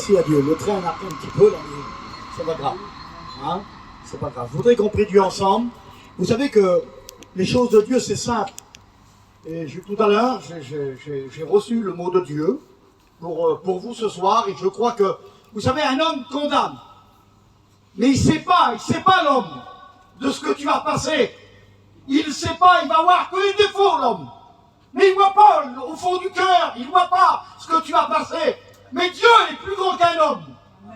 merci à Dieu. Le train a un petit peu là, mais c'est pas grave. Hein? C'est pas grave. Je voudrais qu'on prie Dieu ensemble. Vous savez que les choses de Dieu, c'est simple. Et tout à l'heure, j'ai reçu le mot de Dieu pour vous ce soir. Et je crois que, vous savez, un homme condamne. Mais il sait pas l'homme de ce que tu vas passer. Il ne sait pas, il va voir que les défauts, l'homme. Mais il ne voit pas au fond du cœur, il ne voit pas ce que tu vas passer. Mais Dieu est plus grand qu'un homme.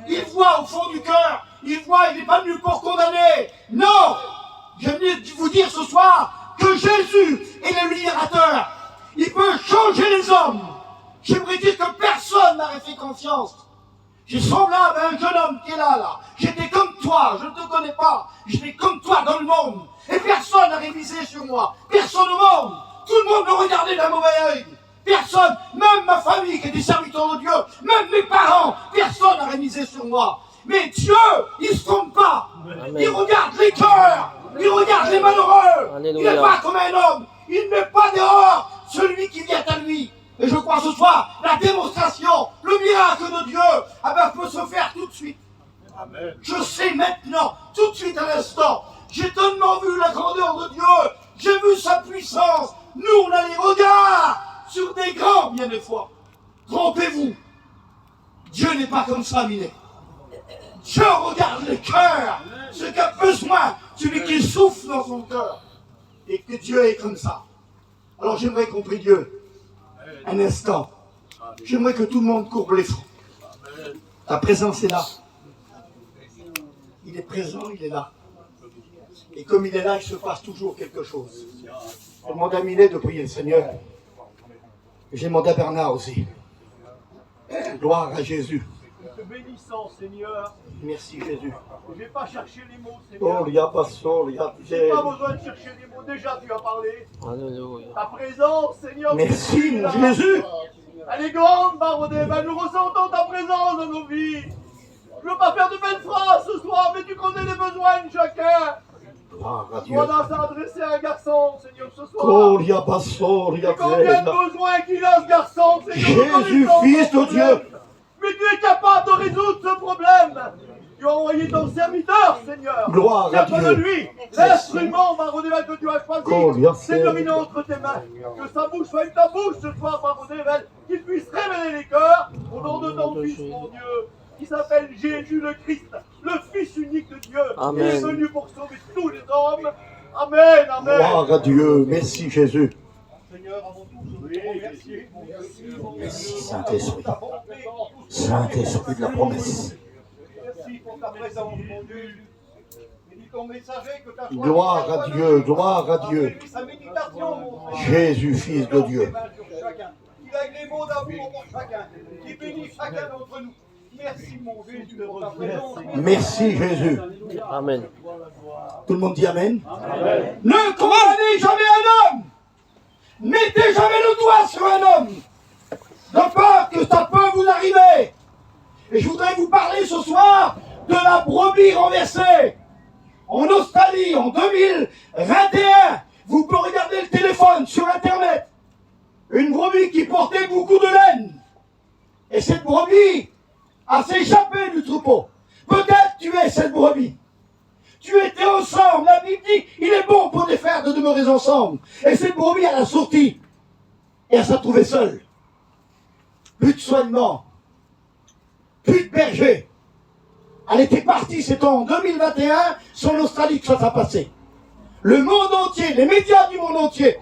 Il voit au fond du cœur, il voit, il n'est pas venu pour condamner. Non! Je viens de vous dire ce soir que Jésus est le libérateur. Il peut changer les hommes. J'aimerais dire que personne n'aurait fait confiance. J'ai semblable à un jeune homme qui est là. J'étais comme toi, je ne te connais pas. J'étais comme toi dans le monde. Et personne n'a révisé sur moi. Personne au monde. Tout le monde me regardait d'un mauvais œil. Personne, même ma famille qui était serviteur de Dieu, même mes parents, personne n'a révisé sur moi. Mais Dieu, il ne se trompe pas. Amen. Il regarde les cœurs. Il regarde les malheureux. Alléluia. Il n'est pas comme un homme. Il ne met pas dehors celui qui vient à lui. Et je crois ce soir, la démonstration, le miracle de Dieu, peut se faire tout de suite. Amen. Je sais maintenant, tout de suite à l'instant, j'ai tellement vu la grandeur de Dieu, j'ai vu sa puissance. Nous, on a les regards sur des grands, bien des fois. Trompez-vous. Dieu n'est pas comme ça, Minet. Dieu regarde le cœur, ce qu'a besoin, celui qui souffle dans son cœur. Et que Dieu est comme ça. Alors j'aimerais qu'on prie Dieu. Un instant. J'aimerais que tout le monde courbe les fronts. Ta présence est là. Il est présent, il est là. Et comme il est là, il se passe toujours quelque chose. J'ai demandé à Minet de prier le Seigneur. J'ai demandé à Bernard aussi. Gloire à Jésus. Te bénissant, Seigneur. Merci Jésus. Je n'ai pas cherché les mots, Seigneur. Oh, il y a pas son, il y a... J'ai pas besoin de chercher les mots, déjà tu as parlé. Alléluia. Ta présence, Seigneur. Merci mon Jésus. Elle est grande, Barodé. Nous ressentons ta présence dans nos vies. Je ne veux pas faire de belles phrases ce soir, mais tu connais les besoins de chacun. Gloire à Dieu. On a s'adresser à un garçon, Seigneur, ce soir. Oh, il y a pas son, il y a... Et combien de besoins qu'il a ce garçon, Seigneur. Jésus, Fils de Dieu. Mais tu es capable de résoudre ce problème. Tu as envoyé ton serviteur, Seigneur. Gloire à Dieu. De lui, l'instrument, Barodével, que tu as choisi. Oh, Seigneur, il est entre tes mains. Que sa bouche soit ta bouche ce soir, Barodével. Qu'il puisse révéler les cœurs au nom de ton Fils, mon Dieu, qui s'appelle Jésus le Christ, le Fils unique de Dieu. Amen. Il est venu pour sauver tous les hommes. Amen, amen. Gloire à Dieu. Merci Jésus. Seigneur, avant tout, je veux te remercier. Merci Saint-Esprit. Saint-Esprit de la promesse. Merci pour ta présence, mon Dieu. Bénis ton messager que tu as choisi. Gloire à Dieu, gloire à Dieu. Sa méditation, mon Dieu. Jésus, Fils de Dieu. Qu'il ait les mots d'amour pour chacun. Qu'il bénisse chacun d'entre nous. Merci, mon Jésus, pour ta présence. Merci Jésus. Amen. Tout le monde dit Amen. Amen. Ne condamnez jamais un homme. Mettez jamais le doigt sur un homme. De peur que ça peut vous arriver. Et je voudrais vous parler ce soir de la brebis renversée. En Australie, en 2021, vous pouvez regarder le téléphone sur Internet. Une brebis qui portait beaucoup de laine. Et cette brebis a s'échappé du troupeau. Peut-être tu es cette brebis. Tu étais ensemble. La Bible dit, il est bon pour des frères de demeurer ensemble. Et cette brebis, elle a sorti. Et elle s'est trouvée seule. Plus de soignement. Plus de berger. Elle était partie, c'était en 2021, sur l'Australie que ça s'est passé. Le monde entier, les médias du monde entier,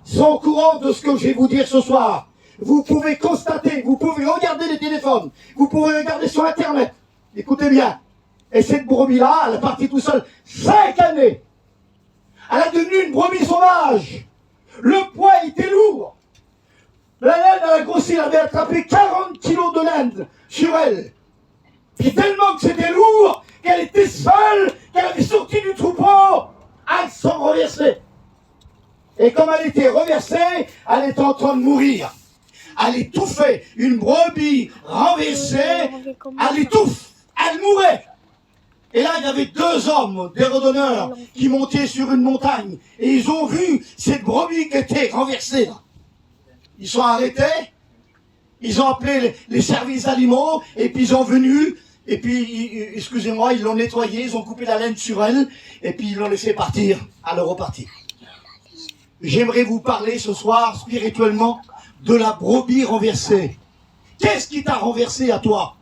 sont au courant de ce que je vais vous dire ce soir. Vous pouvez constater, vous pouvez regarder les téléphones, vous pouvez regarder sur Internet. Écoutez bien. Et cette brebis-là, elle est partie tout seule 5 années. Elle a devenu une brebis sauvage. Le poids était lourd. La laine, elle a grossi, elle avait attrapé 40 kilos de laine sur elle. Et tellement que c'était lourd, qu'elle était seule, qu'elle avait sorti du troupeau, elle s'en renversait. Et comme elle était reversée, elle était en train de mourir. Elle étouffait. Une brebis renversée, elle étouffe. Elle mourait. Et là, il y avait 2 hommes, des randonneurs, qui montaient sur une montagne. Et ils ont vu cette brebis qui était renversée là. Ils sont arrêtés. Ils ont appelé les services d'aliments, et puis ils sont venus, et puis, excusez-moi, ils l'ont nettoyé, ils ont coupé la laine sur elle, et puis ils l'ont laissé partir. Alors repartir. J'aimerais vous parler ce soir, spirituellement, de la brebis renversée. Qu'est-ce qui t'a renversé à toi?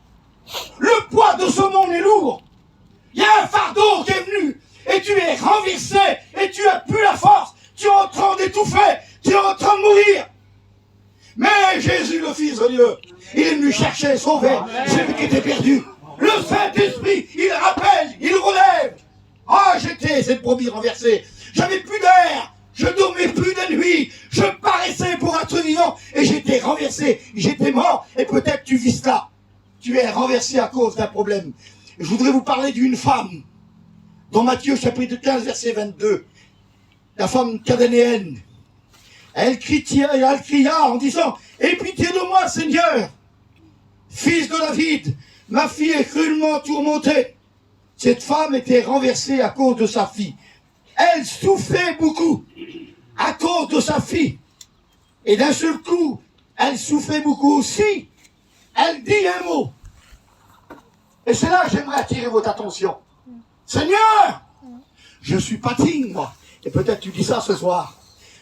Le poids de ce monde est lourd. Il y a un fardeau qui est venu, et tu es renversé, et tu n'as plus la force. Tu es en train d'étouffer, tu es en train de mourir. Mais Jésus, le Fils de Dieu, il est venu chercher, sauver celui qui était perdu. Le Saint-Esprit, il rappelle, il relève. Ah, j'étais cette brebis renversée. J'avais plus d'air, je dormais plus de nuit, je paraissais pour être vivant, et j'étais renversé, j'étais mort, et peut-être tu vis là. Tu es renversé à cause d'un problème. Je voudrais vous parler d'une femme, dans Matthieu chapitre 15, verset 22. La femme cananéenne. Elle cria en disant, « Aie pitié de moi, Seigneur, fils de David, ma fille est cruellement tourmentée. » Cette femme était renversée à cause de sa fille. Elle souffrait beaucoup à cause de sa fille. Et d'un seul coup, elle souffrait beaucoup aussi. Elle dit un mot. Et c'est là que j'aimerais attirer votre attention. Seigneur, je suis pas digne, moi. Et peut-être tu dis ça ce soir.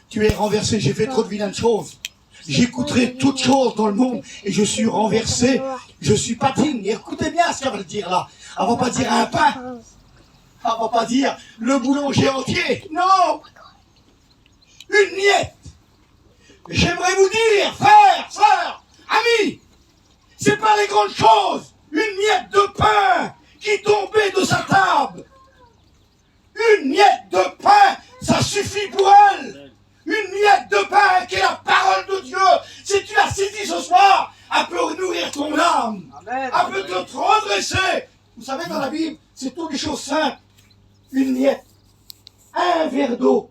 Tu es renversé, j'ai fait trop de vilaines choses. J'écouterai toutes choses dans le monde et je suis renversé. Je suis pas digne. Et écoutez bien ce qu'elle va dire là. Elle va pas dire un pain. Elle va pas dire le boulanger entier. Non. Une miette. J'aimerais vous dire, frères, sœurs, amis, c'est pas les grandes choses. Une miette de pain qui tombait de sa table. Une miette de pain, ça suffit pour elle. Une miette de pain qui est la parole de Dieu. Si tu l'as saisie ce soir, elle peut nourrir ton âme. Amen. Elle peut te redresser. Vous savez, dans la Bible, c'est toutes les choses simples. Une miette, un verre d'eau.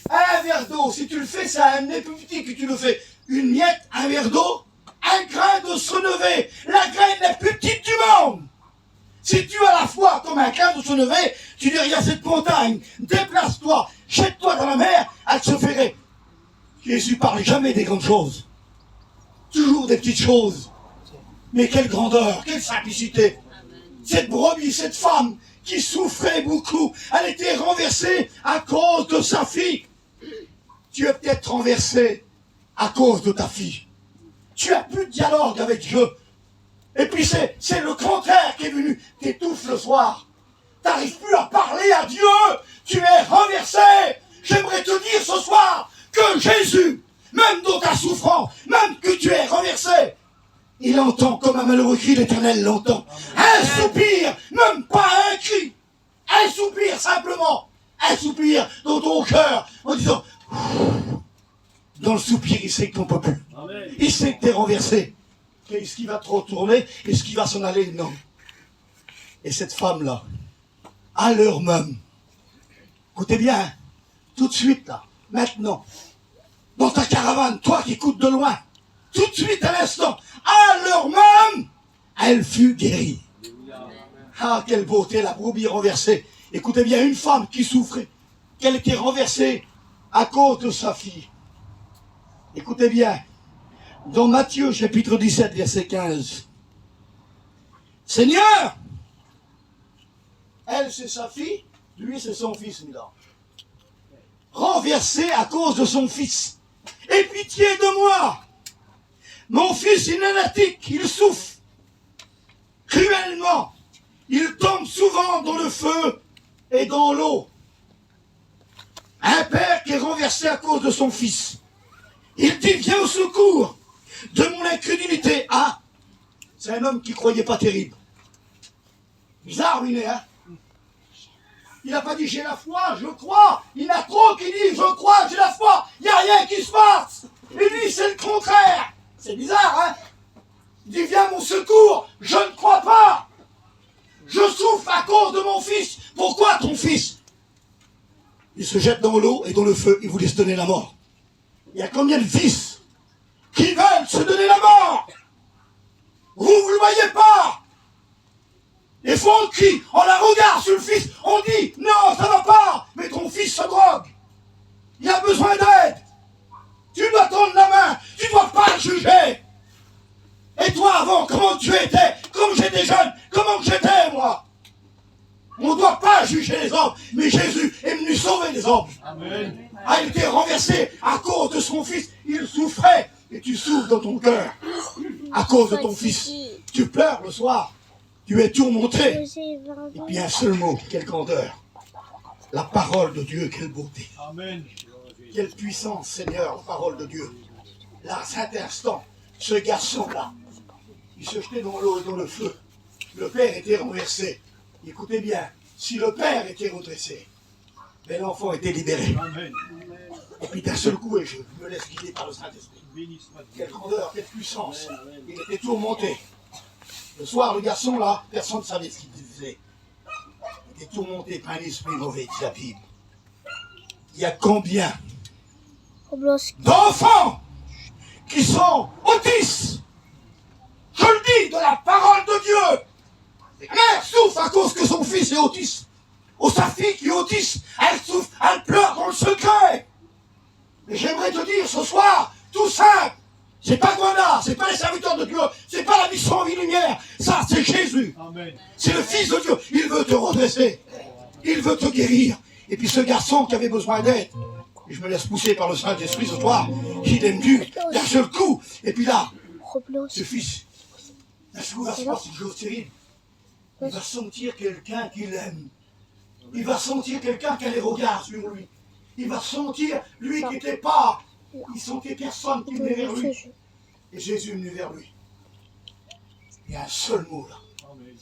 Un verre d'eau. Si tu le fais, c'est un nez plus petit que tu le fais. Une miette, un verre d'eau, un grain de senevé. La graine la plus petite du monde. Si tu as la foi comme un grain de senevé, tu dis, il y a cette montagne, déplace-toi, jette-toi dans la mer, elle se ferait. Jésus parle jamais des grandes choses. Toujours des petites choses. Mais quelle grandeur, quelle simplicité. Cette brebis, cette femme qui souffrait beaucoup, elle était renversée à cause de sa fille. Tu es peut-être renversé à cause de ta fille. Tu as plus de dialogue avec Dieu. Et puis c'est le contraire qui est venu. T'étouffes le soir. T'arrives plus à parler à Dieu. Tu es renversé. J'aimerais te dire ce soir que Jésus, même dans ta souffrance, même que tu es renversé, il entend comme un malheureux cri, l'Éternel l'entend. Un soupir, même pas un cri. Un soupir simplement. Un soupir dans ton cœur en disant, dans le soupir, il sait que t'en peux plus. Il sait que t'es renversé. Est-ce qu'il va te retourner? Est-ce qu'il va s'en aller? Non. Et cette femme-là, à l'heure même, écoutez bien, tout de suite là, maintenant, dans ta caravane, toi qui écoutes de loin, tout de suite à l'instant, à l'heure même, elle fut guérie. Ah, quelle beauté, la brebis renversée. Écoutez bien, une femme qui souffrait, qu'elle était renversée à cause de sa fille. Écoutez bien, dans Matthieu chapitre 17, verset 15. Seigneur, elle c'est sa fille, lui c'est son fils, Milan. Renversé à cause de son fils. Aie pitié de moi. Mon fils est lunatique, il souffre cruellement. Il tombe souvent dans le feu et dans l'eau. Un père qui est renversé à cause de son fils. Il dit, viens au secours de mon incrédulité. Ah, c'est un homme qui croyait pas terrible. Bizarre, lui, hein. Il n'a pas dit, j'ai la foi, je crois. Il y en a trop qui disent, je crois, j'ai la foi. Il n'y a rien qui se passe. Et lui, c'est le contraire. C'est bizarre, hein. Il dit, viens à mon secours, je ne crois pas. Je souffre à cause de mon fils. Pourquoi ton fils? Il se jette dans l'eau et dans le feu, il voulait se donner la mort. Il y a combien de fils qui veulent se donner la mort? Vous ne le voyez pas. Les fois on crie, on la regarde sur le fils, on dit, non, ça va pas, mais ton fils se drogue. Il a besoin d'aide. Tu dois tendre la main, tu ne dois pas le juger. Et toi, avant, comment tu étais? Comme j'étais jeune, comment j'étais, moi? On ne doit pas juger les hommes, mais Jésus est venu sauver les hommes. Amen. A été renversé à cause de son fils. Il souffrait et tu souffres dans ton cœur à cause de ton fils. Tu pleures le soir. Tu es tourmenté. Et puis un seul mot, quelle grandeur. La parole de Dieu, quelle beauté. Amen. Quelle puissance, Seigneur, la parole de Dieu. Là, à cet instant, ce garçon-là, il se jetait dans l'eau et dans le feu. Le père était renversé. Écoutez bien, si le père était redressé, mais l'enfant était libéré. Amen. Et puis d'un seul coup, et je me laisse guider par le Saint-Esprit. Béni soit Dieu. Quelle grandeur, quelle puissance. Il était tourmenté. Le soir, le garçon là, personne ne savait ce qu'il faisait. Il était tourmenté par un esprit mauvais, dit la Bible. Il y a combien d'enfants qui sont autistes? Je le dis de la parole de Dieu. La mère souffre à cause que son fils est autiste. Ou sa fille qui est autiste, elle souffre, elle pleure dans le secret. Mais j'aimerais te dire ce soir, tout simple, c'est pas Gwanda, c'est pas les serviteurs de Dieu, c'est pas la mission Vie Lumière, ça c'est Jésus. Amen. C'est le Fils de Dieu, il veut te redresser, il veut te guérir. Et puis ce garçon qui avait besoin d'aide, et je me laisse pousser par le Saint-Esprit ce soir, il est venu d'un seul coup, et puis là, ce fils, d'un seul coup va se passer une chose terrible. Il va sentir quelqu'un qui l'aime. Il va sentir quelqu'un qui a les regards sur lui. Il va sentir, lui qui n'était pas, il sentait personne qui venait vers lui. Et Jésus est venu vers lui. Il y a un seul mot là. Amen.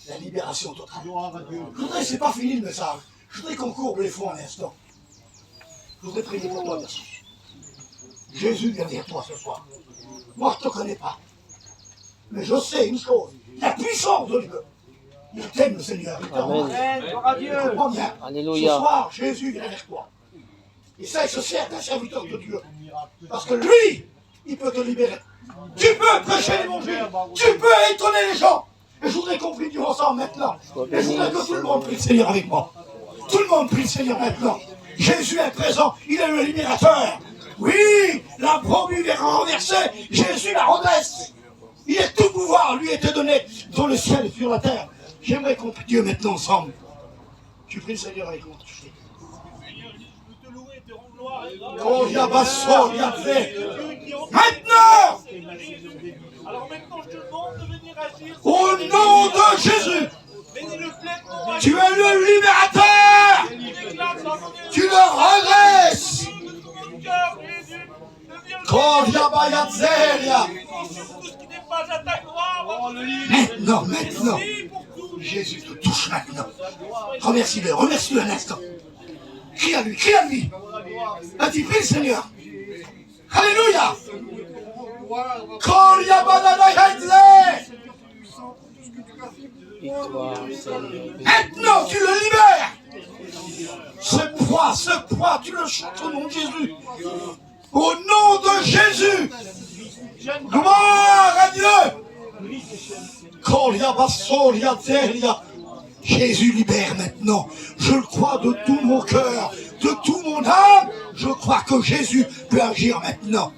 La libération totale. Gloire à Dieu. Je voudrais, c'est pas fini le message. Je voudrais qu'on courbe les fonds un instant. Je voudrais prier pour toi, garçon. Jésus vient vers toi ce soir. Moi, je ne te connais pas. Mais je sais une chose. La puissance de Dieu. Il t'aime, le Seigneur. Il t'aime. Amen. Gloire à Dieu. Tu comprends bien. Alléluia. Ce soir, Jésus vient vers toi. Et ça, il se sert d'un serviteur de Dieu. Parce que lui, il peut te libérer. Tu peux prêcher l'évangile. Tu peux étonner les gens. Et je voudrais qu'on prie Dieu ensemble maintenant. Et je voudrais que tout le monde prie le Seigneur avec moi. Tout le monde prie le Seigneur maintenant. Jésus est présent. Il est le libérateur. Oui, la brebis est renversée. Jésus la redresse. Il est tout pouvoir. Lui était donné dans le ciel et sur la terre. J'aimerais qu'on prie Dieu maintenant ensemble. Tu pries le Seigneur avec moi. Oh, Yabasso, Yahvé. Maintenant, Alors maintenant, je te demande de venir agir. au nom de Jésus, Bénis le plein tu es le libérateur. Tu le redresses. de ton cœur, Jésus. Deviens le Oh, Yabayatzelia. sur tout ce qui n'est pas à ta gloire. Maintenant, maintenant. Merci pour tout. Jésus te touche maintenant. Remercie-le, remercie-le un instant. Crie à lui, crie à lui. Vas-y, prie le Seigneur. Alléluia. Kol Yabadada Yadze. Victoire, Seigneur. Maintenant, tu le libères. Ce poids, tu le chantes au nom de Jésus. Au nom de Jésus. Gloire à Dieu. Kol Yabasso Yadzelia. Jésus libère maintenant. Je le crois de tout mon cœur, de tout mon âme. Je crois que Jésus peut agir maintenant.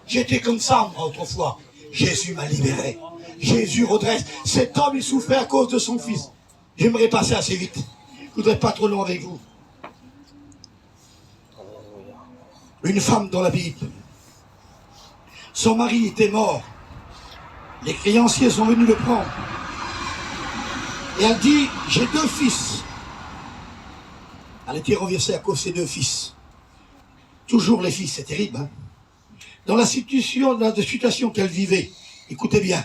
J'étais comme ça, moi, autrefois. Jésus m'a libéré. Jésus redresse. Cet homme, il souffrait à cause de son fils. J'aimerais passer assez vite. Je ne voudrais pas trop long avec vous. Une femme dans la Bible. Son mari était mort. Les créanciers sont venus le prendre. Et elle dit, j'ai 2 fils. Elle était renversée à cause de ses 2 fils. Toujours les fils, c'est terrible. Hein? Dans la situation qu'elle vivait, écoutez bien,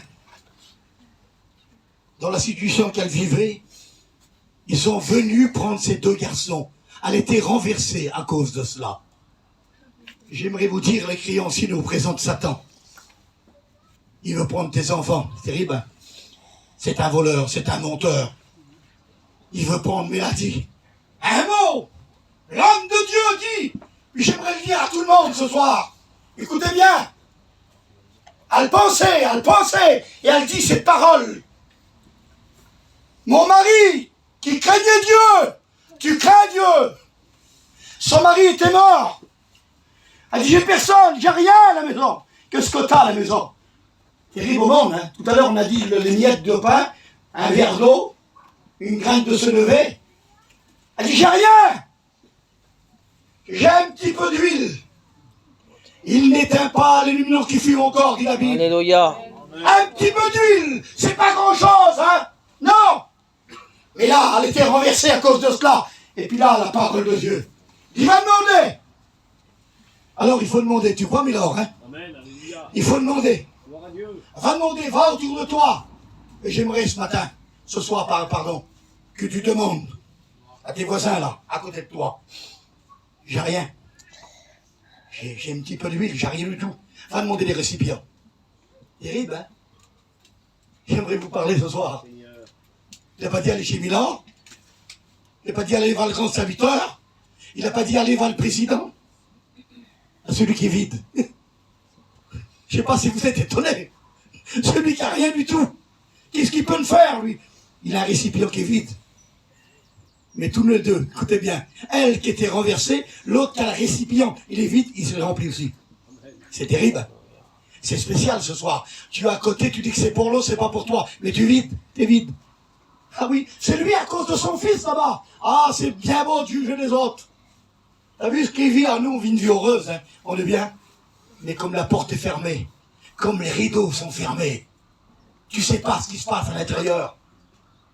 dans la situation qu'elle vivait, ils sont venus prendre ces 2 garçons. Elle était renversée à cause de cela. J'aimerais vous dire, les créanciers nous présentent Satan. Il veut prendre tes enfants, c'est terrible. Hein? C'est un voleur, c'est un menteur. Il veut prendre Mélanie. Un mot! L'homme de Dieu dit, puis j'aimerais le dire à tout le monde ce soir. Écoutez bien. Elle pensait, et elle dit cette parole. Mon mari, qui craignait Dieu, tu crains Dieu. Son mari était mort. Elle dit, j'ai personne, j'ai rien à la maison. Qu'est-ce que t'as à la maison? Terrible au monde, hein. Tout à l'heure, on a dit les miettes de pain, un verre d'eau, une graine de se lever. Elle dit, j'ai rien. J'ai un petit peu d'huile. Il n'éteint pas les lumières qui fument encore, dit la Bible. Alléluia. Un petit peu d'huile, c'est pas grand-chose, hein. Non. Mais là, elle était renversée à cause de cela. Et puis là, la parole de Dieu. Il va demander. Alors, il faut demander. Tu crois, Milord, hein? Amen, alléluia. Il faut demander. Gloire à Dieu. Va demander, va autour de toi. Et j'aimerais ce matin, ce soir, pardon, que tu demandes à tes voisins, là, à côté de toi. J'ai rien. J'ai un petit peu d'huile, j'ai rien du tout. Va demander des récipients. Terrible, hein? J'aimerais vous parler ce soir. Il n'a pas dit aller chez Milan. Il n'a pas dit aller voir le grand serviteur. Il n'a pas dit aller voir le président. À celui qui est vide. Je ne sais pas si vous êtes étonnés. Celui qui n'a rien du tout. Qu'est-ce qu'il peut me faire, lui? Il a un récipient qui est vide. Mais tous les deux, écoutez bien. Elle qui était renversée, l'autre qui a le récipient, il est vide, il se remplit aussi. C'est terrible. C'est spécial ce soir. Tu es à côté, tu dis que c'est pour l'eau, c'est pas pour toi. Mais tu vides, t'es vide. Ah oui, c'est lui à cause de son fils là-bas. Ah, c'est bien beau de juger les autres. T'as vu ce qu'il vit? Ah, nous, on vit une vie heureuse, hein. On est bien. Mais comme la porte est fermée, comme les rideaux sont fermés, tu sais pas ce qui se passe à l'intérieur.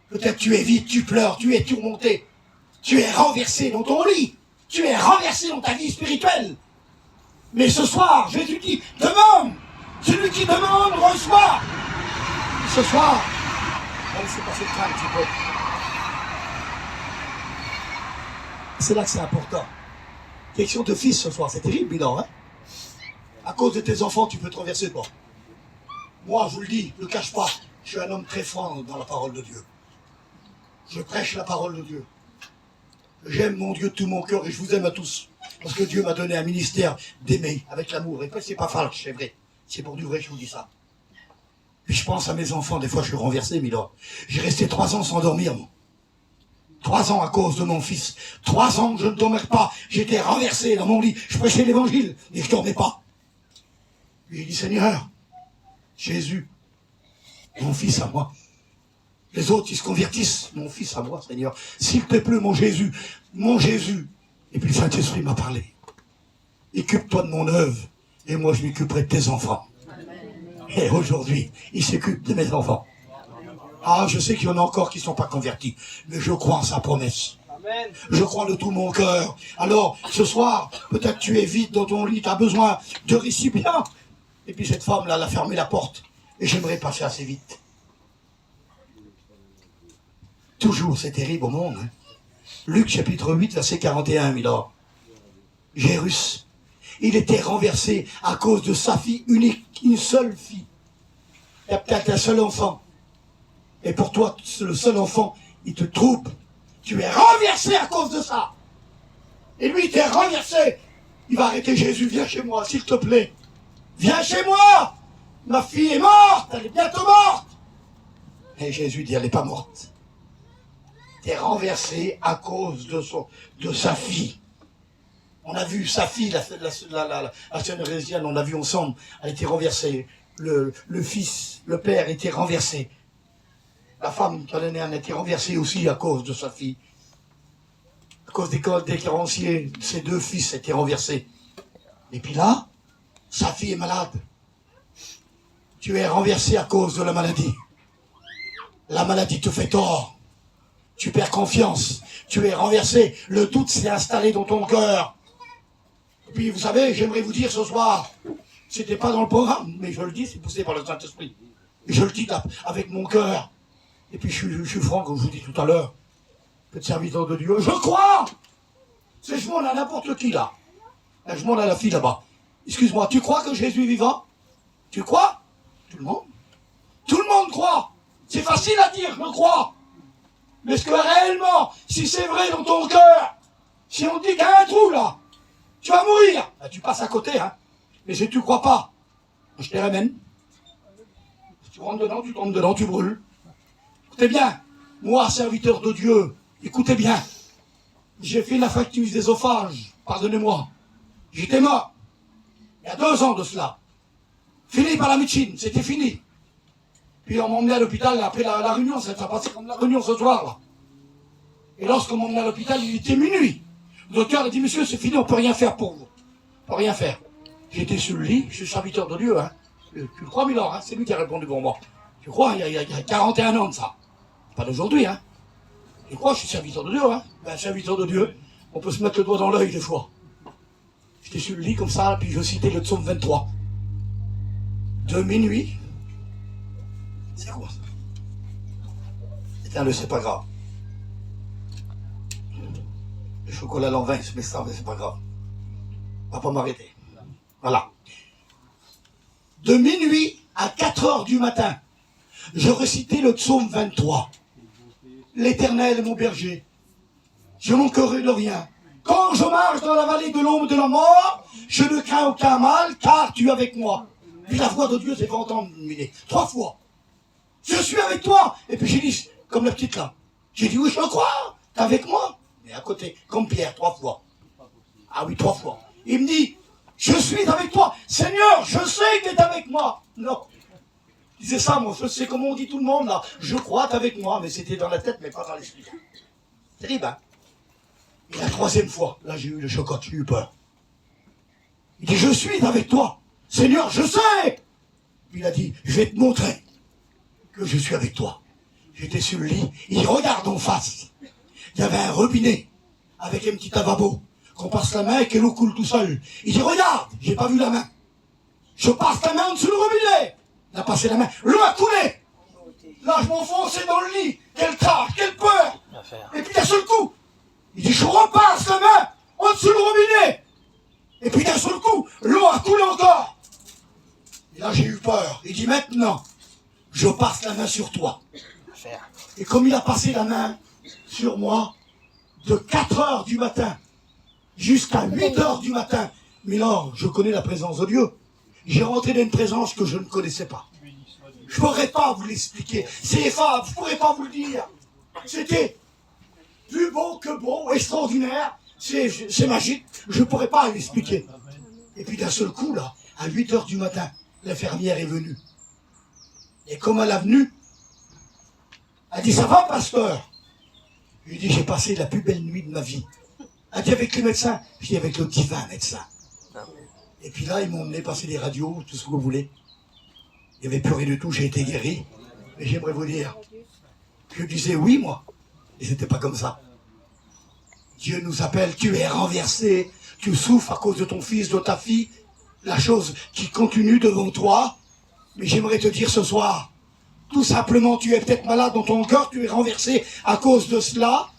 Peut-être tu es vide, tu pleures, tu es tourmenté. Tu es renversé dans ton lit. Tu es renversé dans ta vie spirituelle. Mais ce soir, Jésus dit, demande. Celui qui demande, reçoit. Ce soir, on va laisser passer le train un petit peu. C'est là que c'est important. Question de fils ce soir, c'est terrible, bilan, hein? À cause de tes enfants, tu peux te renverser, quoi. Moi, je vous le dis, ne le cache pas, je suis un homme très franc dans la parole de Dieu. Je prêche la parole de Dieu. J'aime mon Dieu de tout mon cœur et je vous aime à tous. Parce que Dieu m'a donné un ministère d'aimer, avec l'amour. Et c'est pas falche, c'est vrai. C'est pour du vrai, je vous dis ça. Puis je pense à mes enfants, des fois je suis renversé, Milord. J'ai resté 3 ans sans dormir, moi. 3 ans à cause de mon fils. 3 ans que je ne dormais pas. J'étais renversé dans mon lit. Je prêchais l'évangile et je ne dormais pas. Puis j'ai dit, Seigneur, Jésus, mon fils à moi. Les autres, ils se convertissent. Mon fils à moi, Seigneur. S'il te plaît, mon Jésus. Mon Jésus. Et puis le Saint-Esprit m'a parlé. Occupe-toi de mon œuvre. Et moi, je m'occuperai de tes enfants. Et aujourd'hui, il s'occupe de mes enfants. Ah, je sais qu'il y en a encore qui ne sont pas convertis. Mais je crois en sa promesse. Je crois de tout mon cœur. Alors, ce soir, peut-être tu es vide dans ton lit, tu as besoin de récipients. Et puis cette femme-là, elle a fermé la porte. Et j'aimerais passer assez vite. Toujours, c'est terrible au monde. Hein. Luc chapitre 8, verset 41, Milord. Jérus, il était renversé à cause de sa fille unique, une seule fille. Il y a peut-être un seul enfant. Et pour toi, le seul enfant, il te trouble. Tu es renversé à cause de ça. Et lui, il t'est renversé. Il va arrêter Jésus, viens chez moi, s'il te plaît. Viens chez moi. Ma fille est morte, elle est bientôt morte. Et Jésus dit, elle n'est pas morte. T'es renversé à cause de sa fille. On a vu sa fille, la sœur Hérésienne, on l'a vu ensemble, elle était renversée. Le fils, le père était renversé. La femme qui en est née, elle était renversée aussi à cause de sa fille. À cause des créanciers, ses 2 fils étaient renversés. Et puis là, sa fille est malade. Tu es renversé à cause de la maladie. La maladie te fait tort. Tu perds confiance. Tu es renversé. Le doute s'est installé dans ton cœur. Et puis, vous savez, j'aimerais vous dire ce soir, c'était pas dans le programme, mais je le dis, c'est poussé par le Saint-Esprit. Et je le dis avec mon cœur. Et puis, je suis franc, comme je vous dis tout à l'heure. Faites serviteur de Dieu. Je crois! C'est je demande à n'importe qui, là. Là, je demande à la fille, là-bas. Excuse-moi, tu crois que Jésus est vivant? Tu crois? Tout le monde? Tout le monde croit. C'est facile à dire, je crois. Mais est-ce que réellement, si c'est vrai dans ton cœur, si on te dit qu'il y a un trou là, tu vas mourir, ben, tu passes à côté, hein. Mais si tu crois pas, je te ramène. Tu rentres dedans, tu tombes dedans, tu brûles. Écoutez bien, moi, serviteur de Dieu, écoutez bien. J'ai fait la fracture des osophages, pardonnez-moi. J'étais mort, il y a 2 ans de cela. Fini par la médecine, c'était fini. Puis on m'a emmené à l'hôpital après la réunion, ça a passé comme la réunion ce soir là. Et lorsqu'on m'a emmené à l'hôpital, il était minuit. Le docteur a dit, monsieur, c'est fini, on peut rien faire pour vous. On peut rien faire. J'étais sur le lit, je suis serviteur de Dieu, hein. Tu le crois, Milord, hein, c'est lui qui a répondu pour moi. Tu crois, il y a 41 ans de ça. Pas d'aujourd'hui, hein. Tu crois, je suis serviteur de Dieu, hein. Ben, serviteur de Dieu, on peut se mettre le doigt dans l'œil des fois. J'étais sur le lit comme ça, puis je citais le psaume 23. De minuit. C'est quoi ça? Éteins-le, c'est pas grave. Le chocolat l'envin, mais ça, mais c'est pas grave. On va pas m'arrêter. Voilà. De minuit à 4 heures du matin, je récitais le psaume 23. L'Éternel est mon berger. Je manquerai de rien. Quand je marche dans la vallée de l'ombre de la mort, je ne crains aucun mal, car tu es avec moi. Puis la voix de Dieu s'est fait entendre 3 fois. Je suis avec toi. Et puis j'ai dit, comme la petite là. J'ai dit, oui, je crois. T'es avec moi. Mais à côté, comme Pierre, 3 fois. Ah oui, 3 fois. Il me dit, je suis avec toi. Seigneur, je sais que tu es avec moi. Non. C'est ça, moi, c'est comme on dit tout le monde, là. Je crois, t'es avec moi, mais c'était dans la tête, mais pas dans l'esprit. Terrible, hein. Et la 3e fois, là, j'ai eu le chocolat, j'ai eu peur. Il dit, je suis avec toi. Seigneur, je sais. Il a dit, je vais te montrer que je suis avec toi. J'étais sur le lit, il regarde en face. Il y avait un robinet avec un petit lavabo qu'on passe la main et que l'eau coule tout seul. Il dit, regarde, j'ai pas vu la main. Je passe la main en dessous du robinet. Il a passé la main, l'eau a coulé. Là, je m'enfonçais dans le lit. Quelle crainte, quelle peur. Et puis d'un seul coup, il dit, je repasse la main en dessous du robinet. Et puis d'un seul coup, l'eau a coulé encore. Et là, j'ai eu peur. Il dit, maintenant, je passe la main sur toi. Et comme il a passé la main sur moi, de 4 heures du matin jusqu'à 8 heures du matin, mais là, je connais la présence de Dieu. J'ai rentré dans une présence que je ne connaissais pas. Je ne pourrais pas vous l'expliquer. C'est effable, je ne pourrais pas vous le dire. C'était plus beau que beau, extraordinaire. C'est magique, je ne pourrais pas l'expliquer. Et puis d'un seul coup, là, à 8 heures du matin, l'infirmière est venue. Et comme elle est venue, elle dit, ça va, pasteur? Je lui ai dit, j'ai passé la plus belle nuit de ma vie. Elle dit, avec le médecin? Je dis, avec le divin médecin. Et puis là, ils m'ont emmené passer des radios, tout ce que vous voulez. Il n'y avait plus rien du tout, j'ai été guéri. Mais j'aimerais vous dire, je disais oui, moi. Et c'était pas comme ça. Dieu nous appelle, tu es renversé, tu souffres à cause de ton fils, de ta fille. La chose qui continue devant toi. Mais j'aimerais te dire ce soir, tout simplement, tu es peut-être malade dans ton cœur, tu es renversé à cause de cela.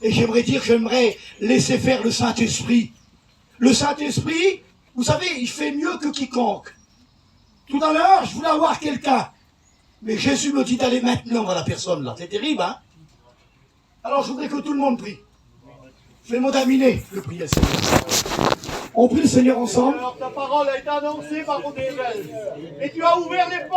Et j'aimerais laisser faire le Saint-Esprit. Le Saint-Esprit, vous savez, il fait mieux que quiconque. Tout à l'heure, je voulais avoir quelqu'un. Mais Jésus me dit d'aller maintenant à la personne là. C'est terrible, hein? Alors je voudrais que tout le monde prie. Fais-moi d'aminer le prier, Seigneur. On prie le Seigneur ensemble. Alors ta parole a été annoncée par Rodével. Et tu as ouvert les portes.